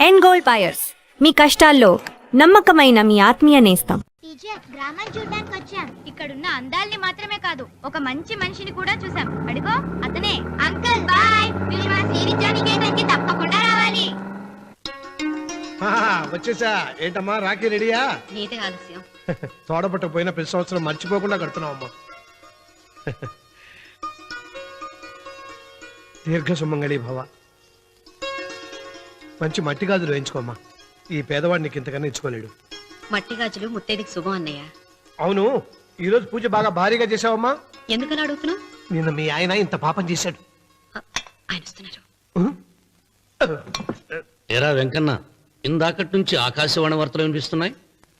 ఎన్ gold buyers, మీ కష్టాల్లో నమ్మకమైన మీ ఆత్మీయ నేస్తం. గ్రామం చూడడానికి వచ్చాం. ఇక్కడున్న అందాల్ని మాత్రమే కాదు, ఒక మంచి మనిషిని కూడా చూసాం. అడుగో అతనే అంకుల్. బాయ్. మీరు మా శ్రీనిత్యానికి తప్పకుండా రావాలి. వచ్చేసా. ఏంటమ్మా రాఖీ రెడీయా? నీదే ఆలస్యం. తోడపట్టపోయిన ప్రతి సంవత్సరం మర్చిపోకుండా కడుతున్నావు అమ్మా. దీర్ఘ సుమంగళి భవ. మంచి మట్టి గాజులు వేయించుకోమ్మా. ఈ పేదవాడిని నీకు ఇంతకన్నా ఇచ్చుకోలేడు. మట్టి గాజులు ముత్తైదికి శుభం అన్నయ్య. అవును, ఈ రోజు పూజ బాగా భారీగా చేసావమ్మా. ఎందుకలా అడుగుతున్నావు? నిన్న మీ ఆయన ఇంత పాపం చేశాడు. ఆయన వస్తున్నారు. ఎరా వెంకన్న, ఇందాకటి నుంచి ఆకాశవాణి వార్తలు వినిపిస్తున్నాయి.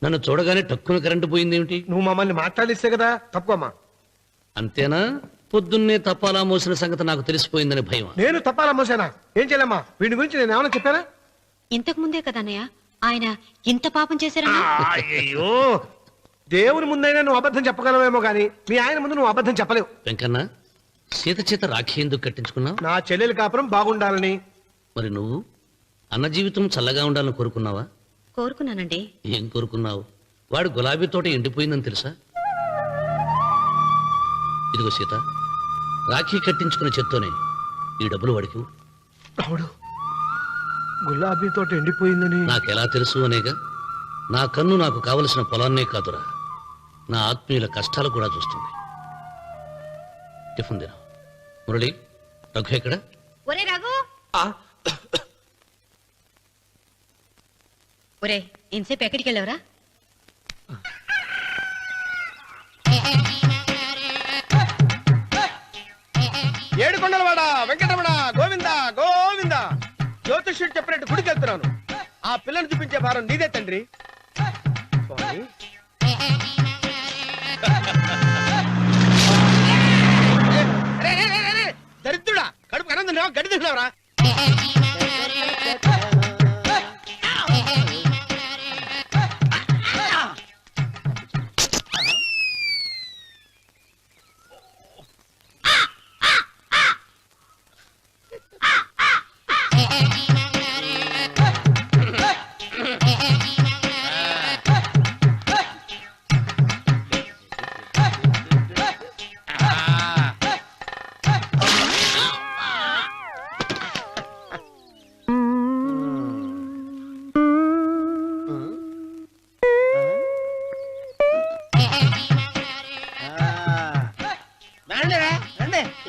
నన్ను చూడగానే టక్కున కరెంటు పోయిందేమిటి? నువ్వు మమ్మల్ని మాట్లాడిస్తే కదా. తప్పుకోమ్మా. అంతేనా? పొద్దున్నే తప్పాలా మోసిన సంగతి నాకు తెలిసిపోయిందని భయం. నేను తప్పాలా మోసానా? ఏం చేయలేమ్మా. వీడి గురించి నేను ఏమైనా చెప్పానా? ఇంతకు ముందే కదా అన్నయ్య ఆయన ఇంత పాపం చేశారన్నా. అయ్యో, దేవుని ముందైనా నువ్వు అబద్ధం చెప్పగలవేమో గానీ మీ ఆయన ముందు నువ్వు అబద్ధం చెప్పలేవు. వెంకన్న, సీత చేత రాఖీ ఎందుకు కట్టించుకున్నావు? నా చెల్లెలి కాపురం బాగుండాలని. మరి నువ్వు అన్న జీవితం చల్లగా ఉండాలని కోరుకున్నావా? కోరుకున్నానండి. ఏం కోరుకున్నావు? వాడు గులాబీ తోట ఎండిపోయిందని తెలుసా? ఇదిగో సీత, రాఖీ కట్టించుకున్న చేత్తోనే ఈ డబ్బులు వాడికి. రావుడు, గులాబీ తోట ఎండిపోయిందని నాకెలా తెలుసు అనేగా. నా కన్ను నాకు కావలసిన పొలాన్నే కాదురా, నా ఆత్మీయుల కష్టాలు కూడా చూస్తుంది. టిఫిన్ తిన. మురళి, రఘు ఎక్కడ? ఒరే రఘు. ఒరే, ఇంతసేపు ఎక్కడికి వెళ్ళవరా? ఏడుకొండలవాడ వెంకటరమణ గోవింద గోవింద. జ్యోతిష్యుడు చెప్పినట్టు గుడికి వెళ్తున్నాను. ఆ పిల్లను చూపించే భారం నీదే తండ్రి. స్వామి. దరిద్రుడా, కడుపు అన్నం తిన్నావా? గడి తిన్నావరా?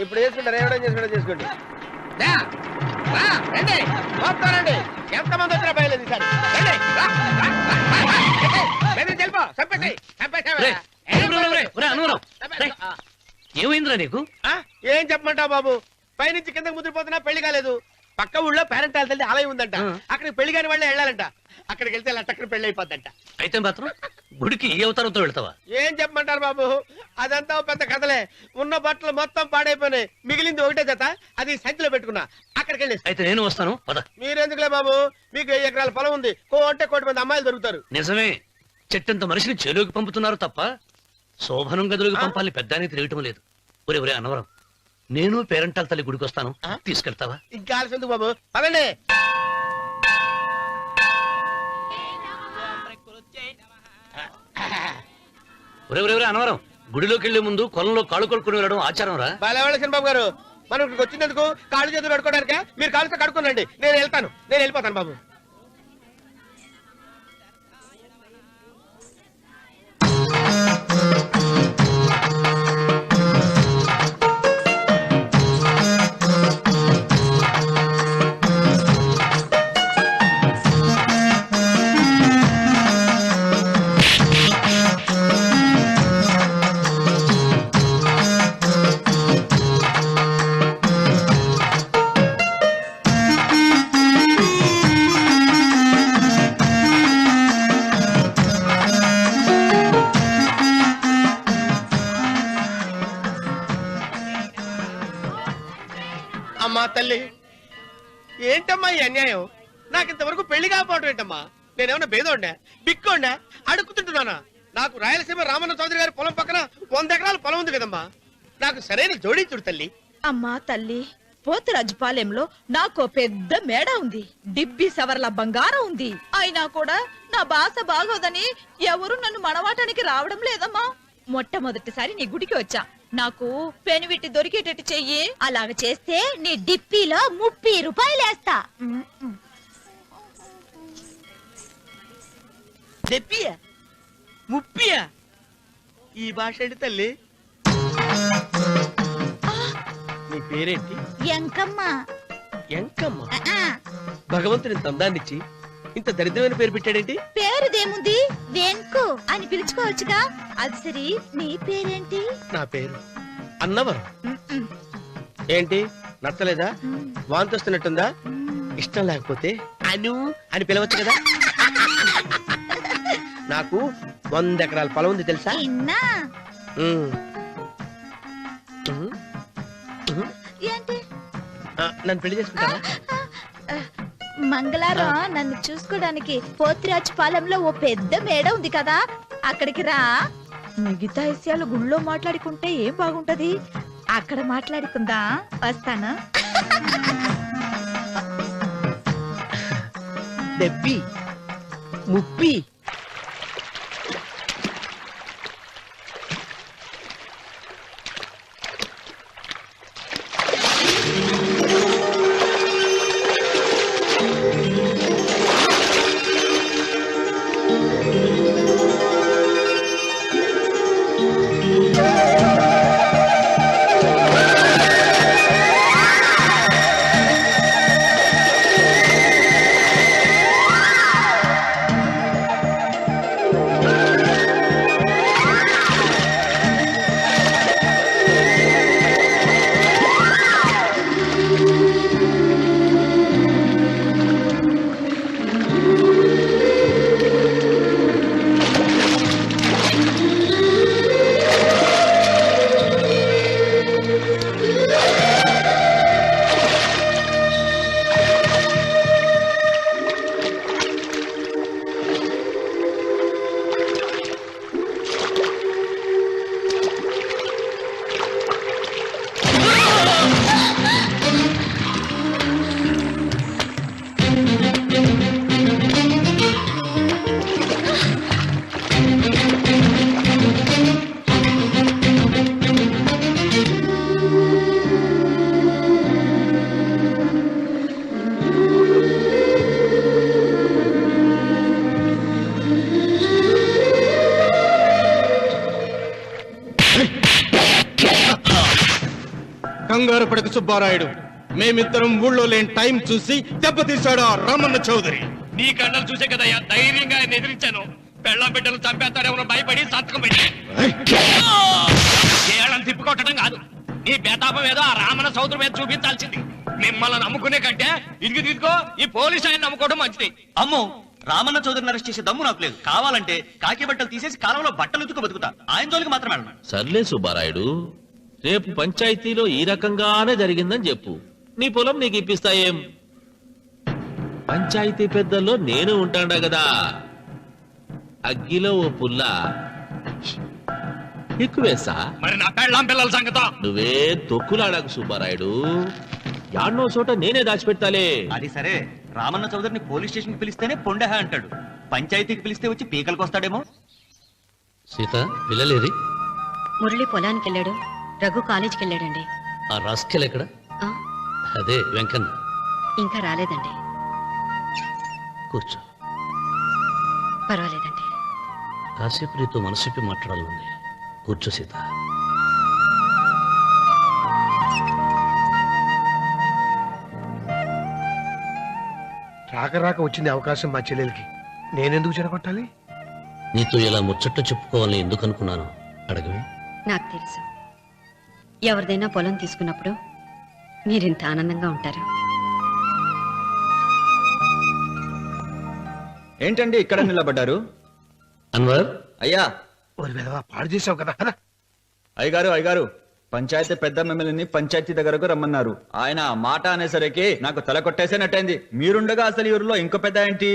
ఇప్పుడు చేసుకుంటారు. ఎవడో చేసుకుంటా చేసుకోండి. రండి, మొత్తం రండి. ఎంతమంది వచ్చినా బయలేదు ఈసారి. ఏమైందిరా నీకు? ఏం చెప్పమంటావు బాబు? పైనుంచి కిందకి ముద్రపోతున్నా పెళ్లి కాలేదు. పక్క ఊళ్ళో పేరెంట్ తల్లి ఆలయం ఉందంట. అక్కడికి పెళ్లి కాని వాళ్ళే వెళ్ళాలంట. అక్కడికి వెళ్తే లట్టక్కడ పెళ్లి అయిపోద్దంట. అయితే మాత్రం గుడికి ఏ అవతారంతో వెళ్తావా? ఏం చెప్పమంటారు బాబు? అదంతా పెద్ద కథలే. ఉన్న బట్టలు మొత్తం పాడైపోయినాయి. మిగిలింది ఒకటే జత, అది సంచిలో పెట్టుకున్నా. అక్కడికి వెళ్ళి. అయితే నేను వస్తాను, పద. మీరెందుకులే బాబు, మీకు 1 ఎకరాల పొలం ఉంది. కోటి మంది అమ్మాయిలు దొరుకుతారు. నిజమే, చెట్టంత మనిషిని చేలోకి పంపుతున్నారు తప్ప శోభనం గదులకు పంపాలని పెద్దానికి తెలియటం లేదు. ఒరే ఒరే అన్నవరం, నేను పేరెంటాల తల్లి గుడికి వస్తాను, తీసుకెళ్తావా? ఇంకా ఆలస్యం ఎందుకు బాబు, పదండి. ఒరే ఒరే ఒరే అన్నవరం, గుడిలోకి వెళ్లే ముందు కొలంలో కాళ్ళు కొడుకుని వెళ్ళడం ఆచారం రా. బాలవాళ్ళ బాబు గారు, మనం ఇక్కడికి వచ్చినందుకు కాళ్ళు చేతులు కడుక్కోవడానికే. మీరు కాళ్ళతో కడుక్కోనండి, నేను వెళ్తాను. నేను వెళ్ళిపోతాను బాబు. అమ్మా తల్లి, ఏంటమ్మా ఈ అన్యాయం? నాకు ఇంతవరకు పెళ్లి కాకపోవడం ఏంటమ్మా? నేనేమన్నా బేదోండా, బిక్కోండా, అడుక్కుతుంటున్నానా? నాకు రాయలసీమ రామన్న చౌదరి గారి పొలం పక్కన 100 ఎకరాల పొలం ఉంది కదమ్మా. నాకు సరైన జోడించుడు తల్లి. అమ్మా తల్లి, పోతురాజుపాలెంలో నాకు పెద్ద మేడ ఉంది, డిబ్బి సవర్ల బంగారం ఉంది. అయినా కూడా నా భాష బాగోదని ఎవరు నన్ను మనవాటానికి రావడం లేదమ్మా. మొట్టమొదటిసారి నీ గుడికి వచ్చా. నాకు పెనువిట్టి దొరికేటట్టు చెయ్యి. అలాగ చేస్తే నీ డిప్పీలో 30 రూపాయలు వేస్తా. చెప్పియా ముప్పియా ఈ భాష ఏంటి తల్లి? నీ పేరేంటి? ఎంకమ్మ. ఎంకమ్మ. భగవంతుని ఇంత అందాన్నిచ్చి ఇంత దరిద్రమైన పేరు పెట్టాడేంటి? పేరుదేముంది, వెంకు అని పిలుచుకోవచ్చుగా. అది సరి, నీ పేరేంటి? నా పేరు అన్నవరం. ఏంటి నచ్చలేదా? వాంతి వస్తున్నట్టుందా? ఇష్టం లేకపోతే అను అని పిలవచ్చు కదా. నాకు 100 ఎకరాల పొలం ఉంది తెలుసా? ఇన్నా ఉమ్. ఏంటి? నన్ను పెళ్లి చేసుకుంటావా? మంగళారం నన్ను చూసుకోవడానికి పోతిరాజుపాలెంలో ఓ పెద్ద మేడ ఉంది కదా, అక్కడికి రా. మిగతా విషయాలు గుళ్ళో మాట్లాడుకుంటే ఏం బాగుంటది, అక్కడ మాట్లాడుకుందా. వస్తాను. దెబ్బి ముప్పి. కంగారు పడక సుబ్బారాయుడు, మేమిద్దరం ఊళ్ళో లేని టైం చూసి దెబ్బతీశాడు ఆ రామన్న చౌదరి. నీ కళ్ళలు చూసే కదయ్యా ధైర్యంగా ఆయన ఎదిరించాను. పెళ్ళం బిడ్డలు చంపేస్తాడేమో భయపడి సంతకం పెట్టి ఏళ్ళని తిప్పుకొట్టడం కాదు, నీ బేతాపం ఏదో ఆ రామన్న సౌదరి మీద చూపించాల్సింది. మిమ్మల్ని నమ్ముకునే కంటే ఇదిగో ఈ పోలీసు ఆయన నమ్ముకోవడం మంచిది. అమ్మో, రామన్న చౌదరిని అరెస్ట్ చేసే దమ్ము నాకు లేదు. కావాలంటే కాకి బట్టలు తీసేసి కాలంలో బట్టలు ఉతుకు బతుకుతా. ఆయన జోలికి మాత్రం వెళ్ళను. సర్లే సుబ్బారాయుడు, రేపు పంచాయతీలో ఈ రకంగానే జరిగిందని చెప్పు, నీ పొలం నీకు ఇప్పిస్తాయేం? పంచాయతీ పెద్దల్లో నేను ఉంటాడా కదా. అగ్గిలో ఓ పుల్ల ఎక్కువేసా. మరి నా పెళ్ళాం పిల్లల సంగతం నువ్వే తొక్కులాడాకు సుబ్బారాయుడు, యాడ్నో చోట నేనే దాచిపెడతాలే. అది సరే, రామన్న చౌదరిని పోలీస్ స్టేషన్ కి పిలిస్తేనే పొండహ అంటాడు, పంచాయతీకి పిలిస్తే వచ్చి పీకలకు వస్తాడేమో. సీత పిల్లలేది? మురళి పొలానికి వెళ్ళాడు, రఘు కాలేజీకి వెళ్ళాడండి. ఆ రాస్కెల్ ఎక్కడ? ఆ, అదే వెంకన్న. ఇంకా రాలేదండి. కూర్చో. పర్వాలేదండి. కాసేపు నీతో మనసిప్పి మాట్లాడాలండి. కూర్చో సీత. రాక రాక వచ్చింది అవకాశం మా చెల్లెలకి, నేనెందుకు చెడగొట్టాలి? నీతో ఇలా ముచ్చట్లు చెప్పుకోవాలని ఎందుకు అనుకున్నాను అడగవే. నాకు తెలుసు, ఎవరిదైనా పొలం తీసుకున్నప్పుడు మీరింత ఆనందంగా ఉంటారు. ఏంటండి ఇక్కడ నిలబడ్డారు? అన్వర్, అయ్యా, పాడు చేసావు కదా. అయ్యగారు, పంచాయతీ పెద్ద మిమ్మల్ని పంచాయతీ దగ్గరకు రమ్మన్నారు. ఆయన మాట అనేసరికి నాకు తల కొట్టేసేనట్టయింది. మీరుండగా అసలు ఊరిలో ఇంకో పెద్ద ఏంటి?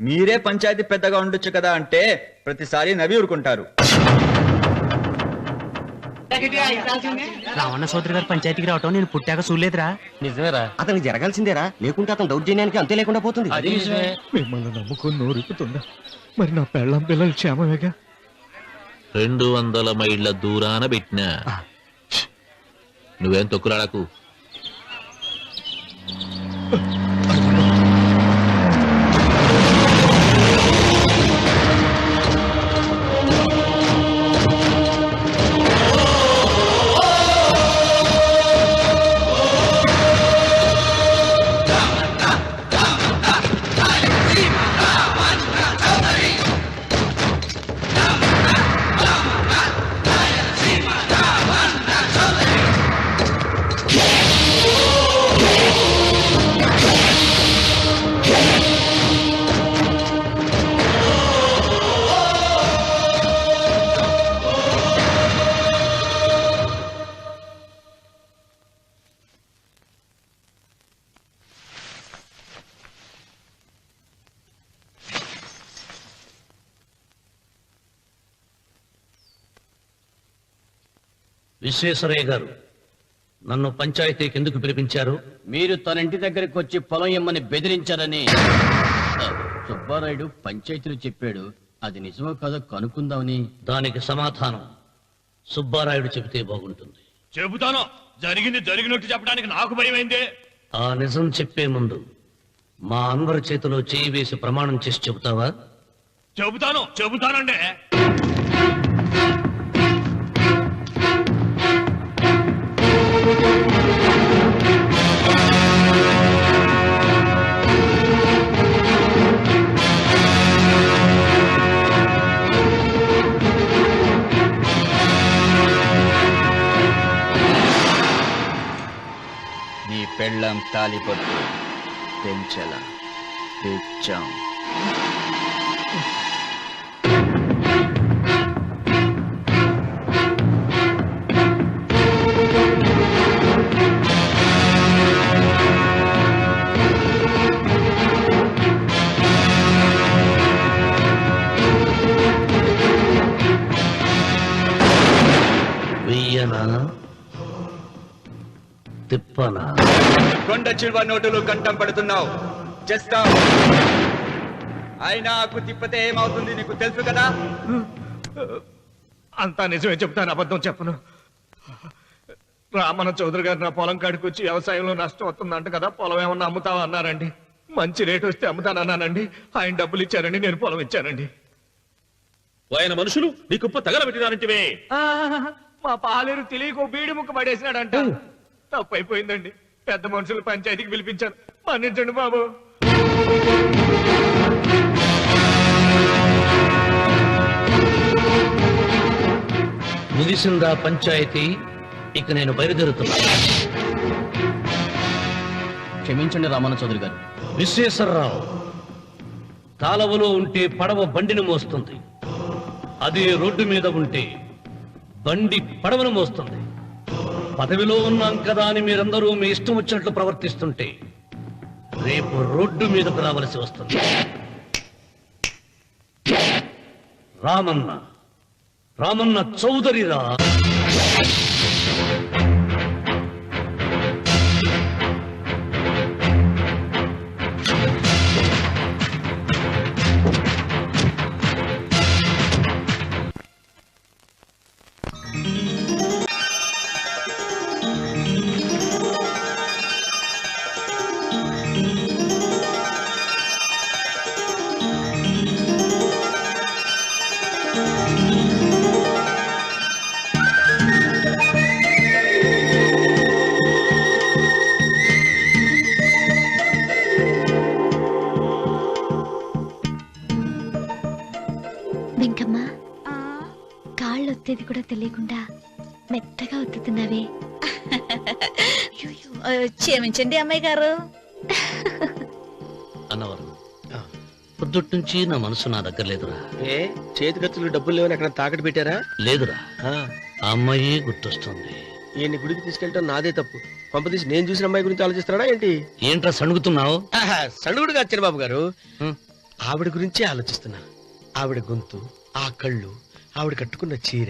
మీరే పంచాయతీ పెద్దగా ఉండొచ్చు కదా అంటే ప్రతిసారి నవ్వి ఊరుకుంటారు. రావణ సోదరి గారు పంచాయతీకి రావటం నేను పుట్టాక చూడలేదురా. నిజమేరా, అతనికి జరగాల్సిందేరా, లేకుంటే అతను దౌర్జన్యానికి అంతే లేకుండా పోతుంది. మిమ్మల్ని నమ్ముకొని నోరుకుతుందా? మరి నా పెళ్ళం పిల్లలు క్షేమమేగా? 200 మైళ్ళ దూరాన పెట్టినా. నువ్వేం తొక్కులాడకు. విశ్వేశ్వరయ్య గారు, నన్ను పంచాయతీకి ఎందుకు పిలిపించారు? మీరు తన ఇంటి దగ్గరికి వచ్చి పొలం ఇమ్మని బెదిరించారని సుబ్బారాయుడు పంచాయతీలో చెప్పాడు. అది నిజమో కాదో కనుక్కుందామని. దానికి సమాధానం సుబ్బారాయుడు చెబితే బాగుంటుంది. చెబుతాను, జరిగింది జరిగినట్టు చెప్పడానికి నాకు భయమైందే. ఆ నిజం చెప్పే ముందు మా అన్వర్ చేతిలో చేయి వేసి ప్రమాణం చేసి చెబుతావా? చెబుతానండి. నీ పెళ్ళం తాలిపట్టు పెంచల తెచ్చాం. వెయ్యనా తిప్పనా? కొండ చిల్వ నోటులు కంఠం పడుతున్నావు. చేస్తావు. అయినా తిప్పతే ఏమవుతుంది నీకు తెలుసు కదా. అంతా నిజమే చెప్తాను, అబద్ధం చెప్పను. రామన్న చౌదరి గారు నా పొలం కాడికి వచ్చి వ్యవసాయంలో నష్టం వస్తుందంట కదా, పొలం ఏమన్నా అమ్ముతావా అన్నారండి. మంచి రేటు వస్తే అమ్ముతానన్నానండి. ఆయన డబ్బులు ఇచ్చారండి, నేను పొలం ఇచ్చానండి. ఆయన మనుషులు నీ కుప్ప తగలబెట్టినారంటివే. మా పాలేరు తెలియక బీడి ముక్క పడేసినాడంట. తప్పు అయిపోయిందండి. పెద్ద మనుషులు పంచాయతీకి పిలిపించారు. మన్నించండి బాబు. ముగిసిందా పంచాయతీ? ఇక నేను బయలుదేరుతున్నా. క్షమించండి రామన్న చౌదరి గారు. విశ్వేశ్వరరావు, కాలవలో ఉంటే పడవ బండిని మోస్తుంది, అదే రోడ్డు మీద ఉంటే బండి పడవను మోస్తుంది. పదవిలో ఉన్నాం కదా అని మీరందరూ మీ ఇష్టం వచ్చినట్లు ప్రవర్తిస్తుంటే రేపు రోడ్డు మీదకు రావలసి వస్తుంది. రామన్న చౌదరిరా. వెంకమ్మ, కాళ్ళు ఒత్తేది కూడా తెలియకుండా మెత్తగా ఒత్తుతున్నావే. క్షమించండి అమ్మాయి గారు. అన్నవరం, పొద్దుటి నుంచి నా మనసు నా దగ్గర లేదురా. ఏ చేతి ఖర్చులు డబ్బులు లేవని అక్కడ తాకట్టు పెట్టారా? లేదురా, ఆ అమ్మాయి గుర్తొస్తుంది. ఈయన్ని గుడికి తీసుకెళ్ళటం నాదే తప్పు. పంపదీసి నేను చూసిన అమ్మాయి గురించి ఆలోచిస్తున్నాడా ఏంటి? ఏంట్రా సణుగుతున్నావు? సణుగుడు కాదు బాబు గారు, ఆవిడ గురించే ఆలోచిస్తున్నా. ఆవిడ గొంతు, ఆ కళ్ళు, ఆవిడ కట్టుకున్న చీర,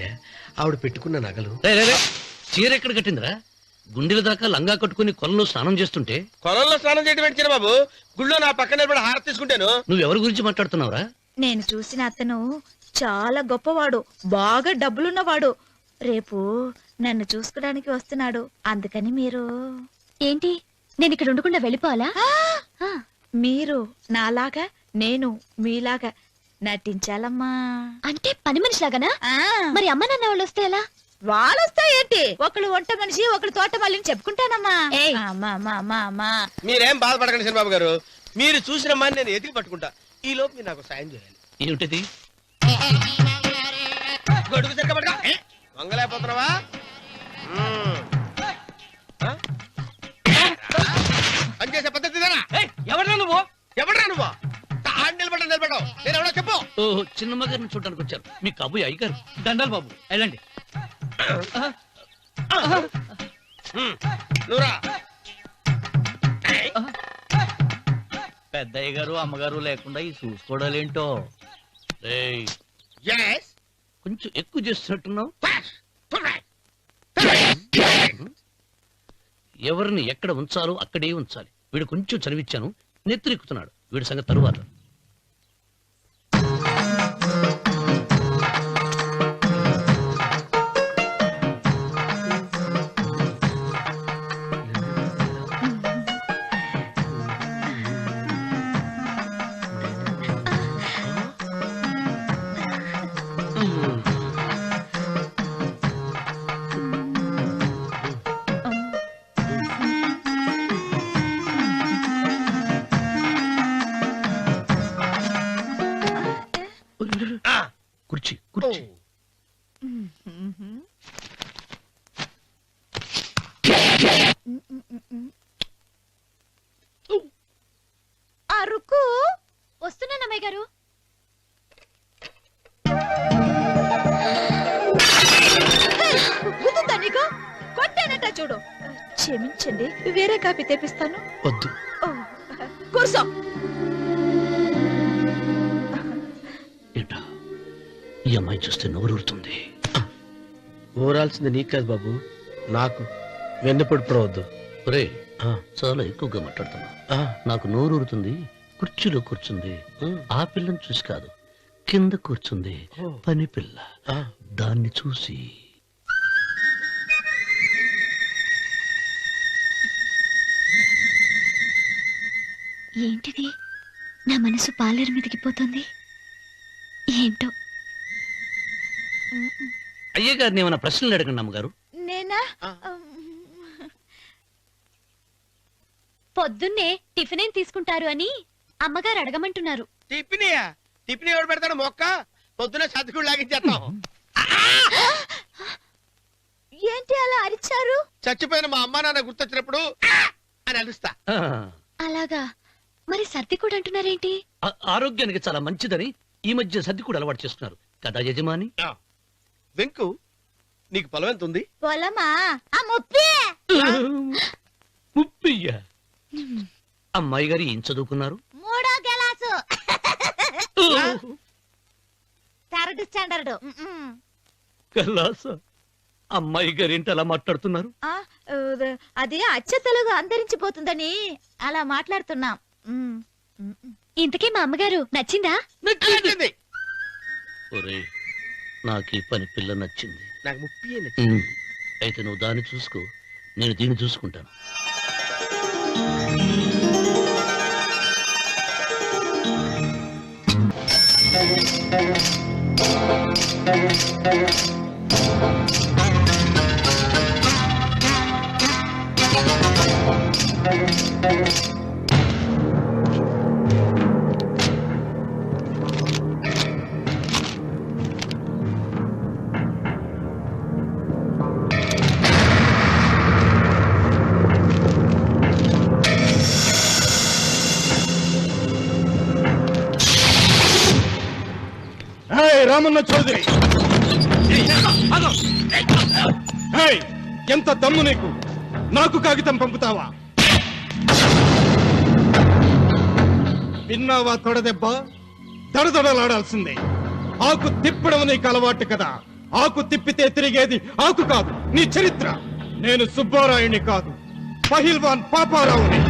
ఆవిడ పెట్టుకున్న నగలు. చీర ఎక్కడ కట్టిందిరా? గుండెల దాకా లంగా కట్టుకుని కొలంలో స్నానం చేస్తుంటే. కొలంలో స్నానం చేయడం ఏంటి బాబు? గుళ్ళో నా పక్కన నిలబడి హారతి తీసుకుంటాను. నువ్వెవరి గురించి మాట్లాడుతున్నావురా? నేను చూసిన అతను చాలా గొప్పవాడు, బాగా డబ్బులున్నవాడు. రేపు నన్ను చూసుకోడానికి వస్తున్నాడు. అందుకని మీరు ఏంటి, నేను ఇక్కడ ఉండకుండా వెళ్ళిపోవాలా? మీరు నాలాగా, నేను మీలాగా నటించాలమ్మా. అంటే పని మనిషిలాగానా? మరి అమ్మ నాన్న వాళ్ళు వస్తే ఎలా? వాళ్ళు వస్తా ఏంటి, ఒకళ్ళు వంట మనిషి, ఒకళ్ళు తోట మళ్ళీ చెప్పుకుంటానమ్మా. అమ్మా మీరేం బాధపడకండి చంద్రబాబు గారు. మీరు చూసిన మని నేను ఎతికి పట్టుకుంటా. ఈ లోపు మీరు నాకు సాయం చేయాలి. ఏమిటది? గొడుగు సరిగ్గా పట్టుకో. వంగలేకపోతున్నావా? పనిచేసే పద్ధతి ఎవరా నువ్వు? ఎవడరా నువ్వు? నిలబడ్డావు. నేను ఎవడో చెప్పు. ఓ చిన్నమ్మ గారిని చూడడానికి వచ్చారు. మీ కబుయ్య అయ్యగారు. దండాలు బాబు, వెళ్ళండి. నువ్వురా. పెద్దయ్య గారు అమ్మగారు లేకుండా ఈ చూసుకోవడాలేంటో. కొంచెం ఎక్కువ చేస్తున్నట్టున్నావు. ఎవరిని ఎక్కడ ఉంచాలో అక్కడే ఉంచాలి. వీడు కొంచెం చదివిచ్చాను, నెత్తిరెక్కుతున్నాడు. వీడి సంగతి తరువాత. కుర్చీ కుర్చీ. అరుకు వస్తున్నాను అమ్మాయి గారు. గుర్తుందా నీకు? కొట్టానట చూడు. క్షమించండి, వేరే కాపీ తెప్పిస్తాను. వద్దు. కూర్చో. ఏంటా ఈ అమ్మాయి చూస్తే నోరూరుతుంది. ఊరాల్సింది నీకు కాదు బాబు, నాకు. వెన్నపొడి పడవద్దు. ఒరే, చాలా ఎక్కువగా మాట్లాడుతున్నా. నాకు నోరూరుతుంది. కుర్చీలో కూర్చుంది. ఆ పిల్లని చూసి కాదు, కింద కూర్చుంది పని పిల్ల. దాన్ని చూసి. ఏంటిది, నా మనసు పాలేరు మీదకి పోతుంది. ఏంటో. అయ్య గారిని ఏమైనా ప్రశ్నలు అడగండి అమ్మగారు. నేనా? పొద్దున్నే టిఫిన్ ఏం తీసుకుంటారు అని అమ్మగారు అడగమంటున్నారు. టిఫినియా? టిఫిన్ ఎవడు పెడతాడు మొక్క? పొద్దున సతికుడు లాగించేస్తాం. ఏంటి అలా అరిచారు? చచ్చిపోయిన మా అమ్మా నాన్న గుర్తొచ్చినప్పుడు అని అలుస్తా. అలాగా? మరి సర్ది కూడా అంటున్నారేంటి? ఆరోగ్యానికి చాలా మంచిదని ఈ మధ్య సర్ది కూడా అలవాటు చేస్తున్నారు కదా యజమాని. వెంకు, నీకు పొలం ఎంత ఉంది? పొలమా? ముప్పి. ముప్పయ్య. అమ్మాయి గారు ఏం చదువుకున్నారు? 3వ క్లాసు, 3rd స్టాండర్డ్. కలాస. అమ్మాయి గారు ఏంటి అలా మాట్లాడుతున్నారు? అది అచ్చ తెలుగు అంతరించిపోతుందని అలా మాట్లాడుతున్నాం. ఇంతకీ మా అమ్మగారు నచ్చిందా? నచ్చింది. ఒరే, నాకు ఈ పని పిల్ల నచ్చింది. నాకు ముప్పి నచ్చింది. అయితే నువ్వు దాన్ని చూసుకో, నేను దీన్ని చూసుకుంటాను. రామన్న చౌదరి, ఎంత దమ్ము నీకు? నాకు కాగితం పంపుతావా? విన్నావా తొడదెబ్బ? దడదడలాడాల్సిందే. ఆకు తిప్పడం నీకు అలవాటు కదా. ఆకు తిప్పితే తిరిగేది ఆకు కాదు, నీ చరిత్ర. నేను సుబ్బారాయుని కాదు, పహిల్వాన్ పాపారావుని.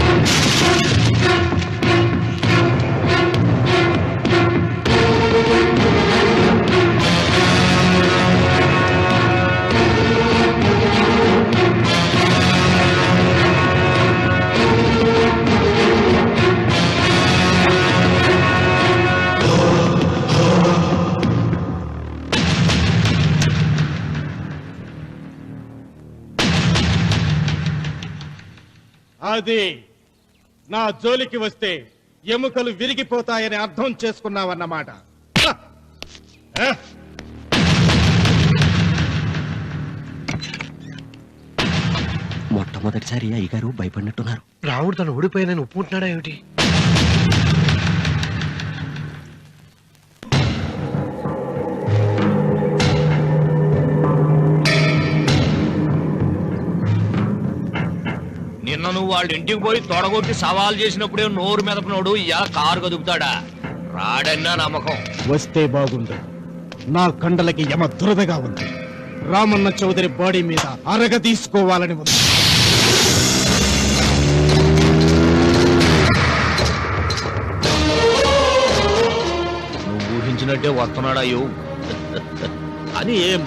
అది నా జోలికి వస్తే ఎముకలు విరిగిపోతాయని అర్థం చేసుకున్నావన్నమాట. మొట్టమొదటిసారి అయ్యగారు భయపడినట్టున్నారు. రావుడు తను ఓడిపోయానని ఒప్పుకుంటున్నాడా ఏమిటి? నిన్న నువ్వు వాళ్ళ ఇంటికి పోయి తొడగొట్టి సవాల్ చేసినప్పుడే నోరు మెదపనోడు ఇలా కారు కదుపుతాడా? రాడన్నా నమ్మకం. వస్తే బాగుండు. నా కండలకి యమ దురదగా ఉంది. రామన్న చౌదరి బాడీ మీద అరగ తీసుకోవాలని ఉంది. నువ్వు ఊహించినట్టే వస్తున్నాడయ్యో అని ఏం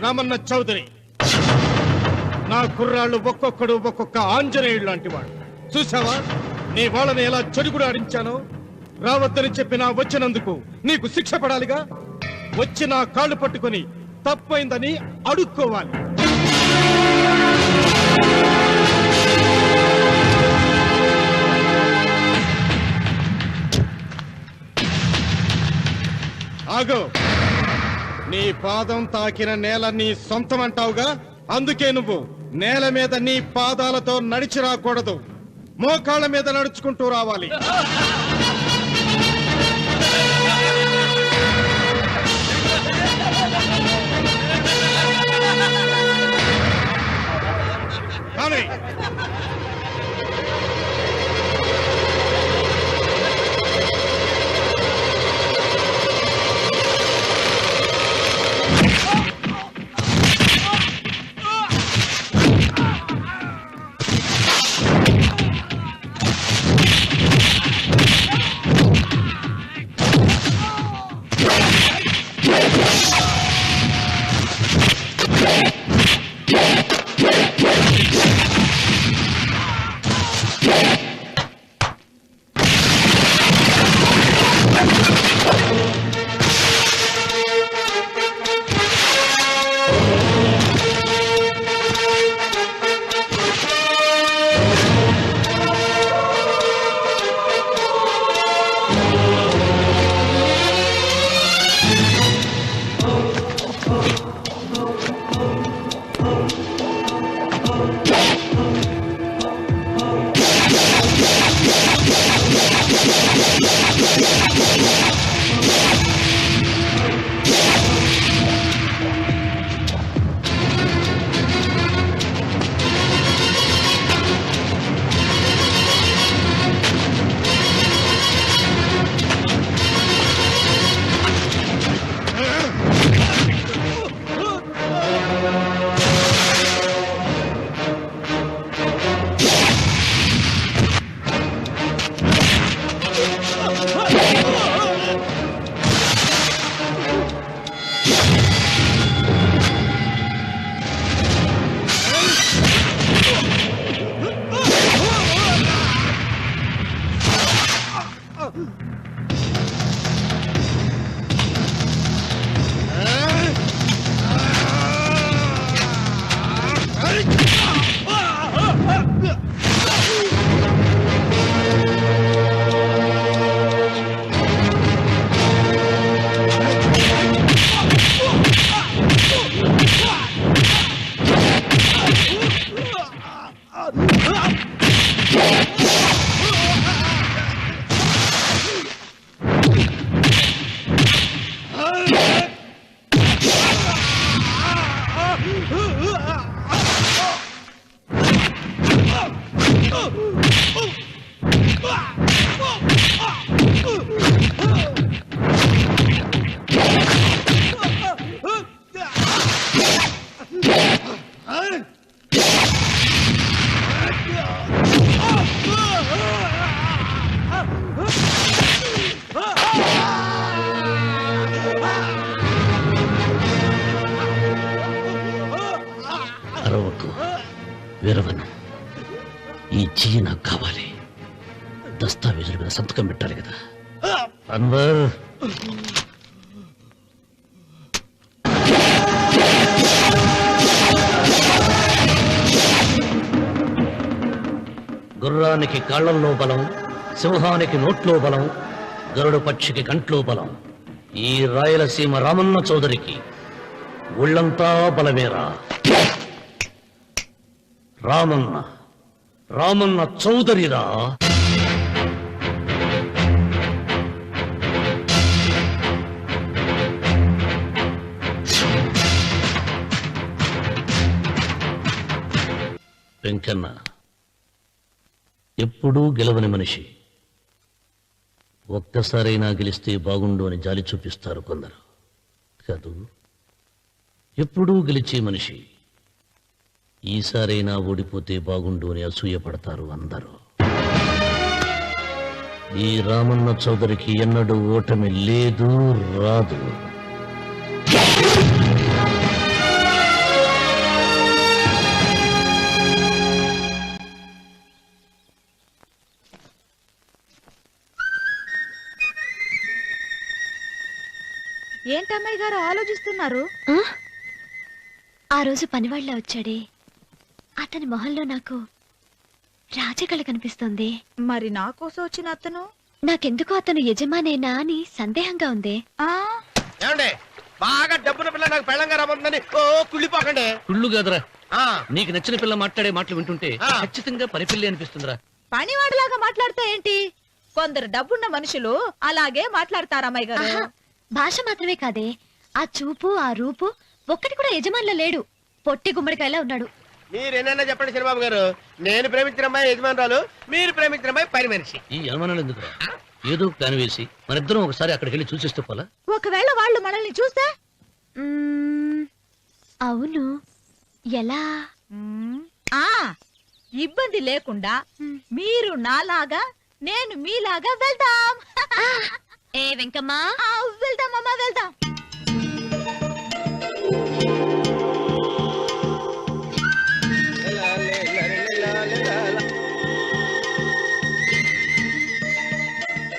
రామన్న చౌదరి, నా కుర్రాళ్ళు ఒక్కొక్కడు ఒక్కొక్క ఆంజనేయుడు లాంటి వాడు. చూసావా నీ వాళ్ళని ఎలా చెడుగుడు ఆడించానో? రావద్దని చెప్పినా వచ్చినందుకు నీకు శిక్ష పడాలిగా. వచ్చి నా కాళ్ళు పట్టుకొని తప్పైందని అడుక్కోవాలి. ఆగో, నీ పాదం తాకిన నేల నీ సొంతం అంటావుగా, అందుకే నువ్వు నేల మీద నీ పాదాలతో నడిచి రాకూడదు, మోకాళ్ళ మీద నడుచుకుంటూ రావాలి. కానీ చెయ్యి నాకు కావాలి. దస్తావేజుల మీద సంతకం పెట్టాలి కదా. అన్వర్, గుర్రానికి కాళ్లల్లో బలం, సింహానికి నోట్లో బలం, గరుడు పక్షికి కంట్లో బలం. ఈ రాయలసీమ రామన్న చౌదరికి ఒళ్ళంతా బలమేరా. రామన్న చౌదరిరా. వెంకన్న ఎప్పుడూ గెలవని మనిషి. ఒక్కసారైనా గెలిస్తే బాగుండు అని జాలి చూపిస్తారు కొందరు. కాదు, ఎప్పుడూ గెలిచే మనిషి. ఈసారైనా ఓడిపోతే బాగుండు అని అసూయపడతారు అందరూ. ఈ రామన్న చౌదరికి ఎన్నడూ ఓటమి లేదు, రాదు. ఏంటమ్మాయి గారు ఆలోచిస్తున్నారు? ఆ రోజు పనివాళ్ళ వచ్చాడే, అతని మొహంలో నాకు రాజకళ కనిపిస్తుంది. మరి నా కోసం వచ్చిన అతను? నాకెందుకో అతను యజమానేనా అని సందేహంగా ఉంది. ఏమండి, బాగా డబ్బున పిల్ల నాకు పెళ్ళంగా రాబోతుందని ఓ కుళ్ళిపోకండి. కుళ్ళు కాదురా, నీకు నచ్చిన పిల్ల మాట్లాడే మాటలు వింటుంటే ఖచ్చితంగా పనిపిల్లి అనిపిస్తుందిరా. పనివాడిలాగా మాట్లాడతా ఏంటి? కొందరు డబ్బున్న మనుషులు అలాగే మాట్లాడతారు అమ్మాయి గారు. భాష మాత్రమే కాదే, ఆ చూపు, ఆ రూపు ఒక్కటి కూడా యజమానిలో లేడు. పొట్టి గుమ్మడికాయలా ఉన్నాడు. మీరేనన్నా చెప్పండి చంద్రబాబు గారు, నేను ప్రేమించిన అమ్మాయి యజమానురాలు, మీరు ప్రేమించిన అమ్మాయి పని మనిషి. ఈ అనుమానాలు ఎందుకురా? ఏదో ప్లాన్ వేసి మనిద్దరం ఒకసారి అక్కడికి వెళ్ళి చూసేస్తే పోలా? ఒకవేళ వాళ్ళు మనల్ని చూస్తే? అవును, ఎలా? ఇబ్బంది లేకుండా మీరు నాలాగా, నేను మీలాగా వెళ్దాం. ఏ వెంకమ్మా, వెళ్దాం అమ్మా, వెళ్దాం.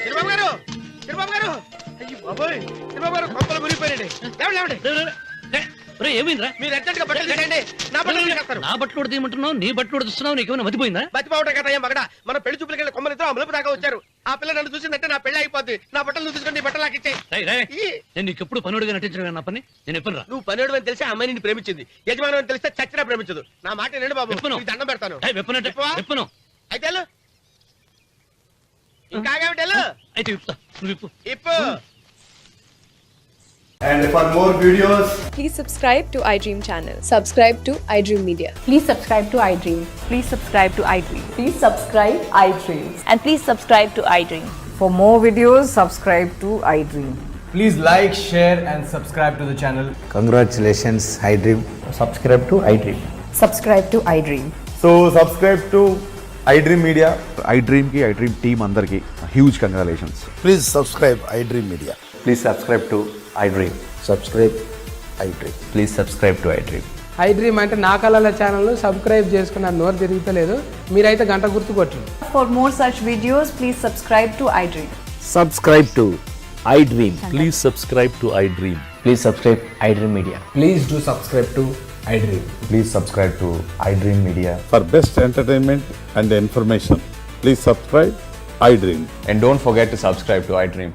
చంద్రబాబు గారు, చంద్రబాబు గారు, అయ్యో బాబోయ్, చంద్రబాబు గారు కొంపలు మురిగిపోయారండి. ఏమైందిరా? మీరు అర్జెంట్ గా బట్టలు తీసేయండి, నా బట్టలు తీసేస్తారు. నా బట్టలు కూడా తీయమంటున్నావు, నీ బట్టలు కూడా తీస్తున్నావు. నీకేమైనా మతిపోయిందా? బతిపావటం కదా ఏం మగడా, మన పెళ్లి చూపులకి వెళ్ళి కొమ్మలు ఇద్దరు అమలుపు దాకా వచ్చారు. ఆ పిల్ల నన్ను చూసిందంటే నా పెళ్లి అయిపోద్ది. నా బట్టలు నువ్వు తీసుకొని బట్టలు నాకు ఇచ్చేయి. నేను నీకు ఎప్పుడు పనుడిగా నటించడం నా పని. నేను ఎప్పుడు రా? నువ్వు పనుడు అని తెలిసి ఆ అమ్మాయి నిన్ను ప్రేమించింది, యజమాని అని తెలిస్తే చచ్చినా ప్రేమించదు. నా మాట వినండి బాబు, నీకు దండం పెడతాను. విప్పను అయితే వెళ్ళు. ఇంకా ఆగావిటి వెళ్ళు. అయితే విప్పుతా, నువ్వు విప్పు. ఇప్పు. And for more videos, please subscribe to iDream channel. Subscribe to iDream Media. Please subscribe to iDream. Please subscribe to iDream. Please subscribe iDream. And please subscribe to iDream. For more videos, subscribe to iDream. please like, share and subscribe to the channel. Congratulations, iDream. Subscribe to iDream. Subscribe to iDream. So subscribe to iDream Media. iDream ki iDream team andarki huge congratulations. Please subscribe iDream Media. Please subscribe to iDream. Subscribe iDream. Please subscribe to iDream. iDream అంటే నా కళల channel subscribe చేసుకున్న నోరు తిరుగుతలేదు, మీరైతే గంట గుర్తు కొట్టండి. For more such videos, please subscribe to iDream. Subscribe to iDream. Please subscribe to iDream. Please subscribe iDream Media. Please do subscribe to iDream. Please subscribe to iDream Media. For best entertainment and information, please subscribe iDream. And don't forget to subscribe to iDream.